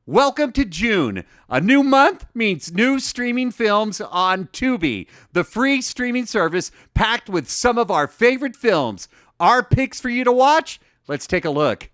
Welcome to June. A new month means new streaming films on Tubi, the free streaming service packed with some of our favorite films. Our picks for you to watch? Let's take a look.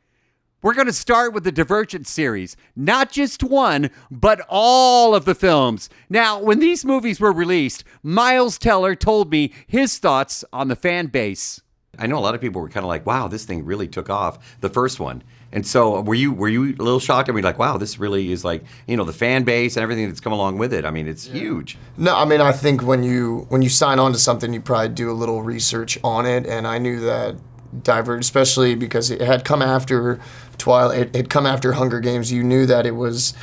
We're going to start with the Divergent Series. Not just one, but all of the films. Now, when these movies were released, Miles Teller told me his thoughts on the fan base. I know a lot of people were kind of like, wow, this thing really took off, the first one. And so were you a little shocked? I mean, like, wow, this really is like, the fan base and everything that's come along with it. I mean, it's huge. No, I mean, I think when you sign on to something, you probably do a little research on it. And I knew that Divergent, especially because it had come after Twilight, it had come after Hunger Games. You knew that it was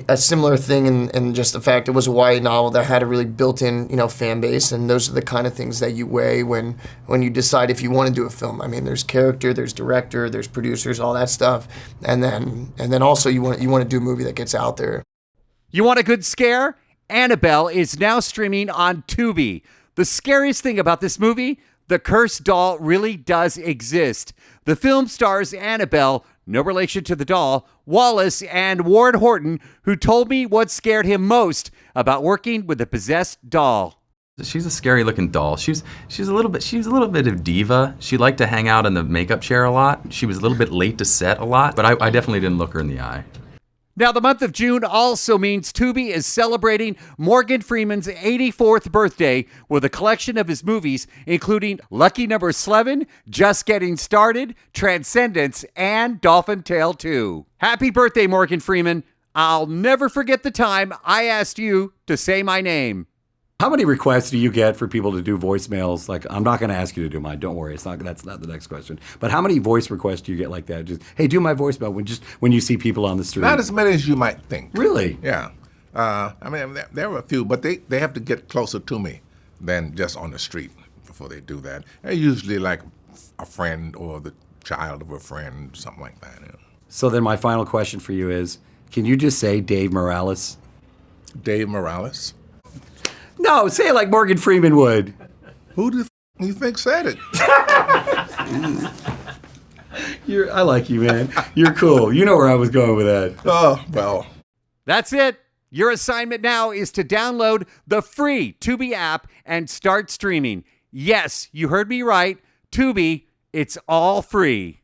a similar thing in just the fact it was a YA novel that had a really built-in, fan base, and those are the kind of things that you weigh when you decide if you want to do a film. I mean, there's character, there's director, there's producers, all that stuff, and then also you want to do a movie that gets out there. You want a good scare? Annabelle is now streaming on Tubi. The scariest thing about this movie? The cursed doll really does exist. The film stars Annabelle, no relation to the doll, Wallace, and Warren Horton, who told me what scared him most about working with a possessed doll. She's a scary looking doll. She's a little bit of diva. She liked to hang out in the makeup chair a lot. She was a little bit late to set a lot, but I definitely didn't look her in the eye. Now, the month of June also means Tubi is celebrating Morgan Freeman's 84th birthday with a collection of his movies, including Lucky Number 11, Just Getting Started, Transcendence, and Dolphin Tale 2. Happy birthday, Morgan Freeman. I'll never forget the time I asked you to say my name. How many requests do you get for people to do voicemails? Like, I'm not going to ask you to do mine. Don't worry. That's not the next question. But how many voice requests do you get like that? Just, hey, do my voicemail when you see people on the street. Not as many as you might think. Really? Yeah. I mean, there were a few, but they have to get closer to me than just on the street before they do that. They're usually like a friend or the child of a friend, something like that. So then my final question for you is, can you just say Dave Morales? Dave Morales? No, say it like Morgan Freeman would. Who do you think said it? I like you, man. You're cool. You know where I was going with that. Oh, well. That's it. Your assignment now is to download the free Tubi app and start streaming. Yes, you heard me right. Tubi, it's all free.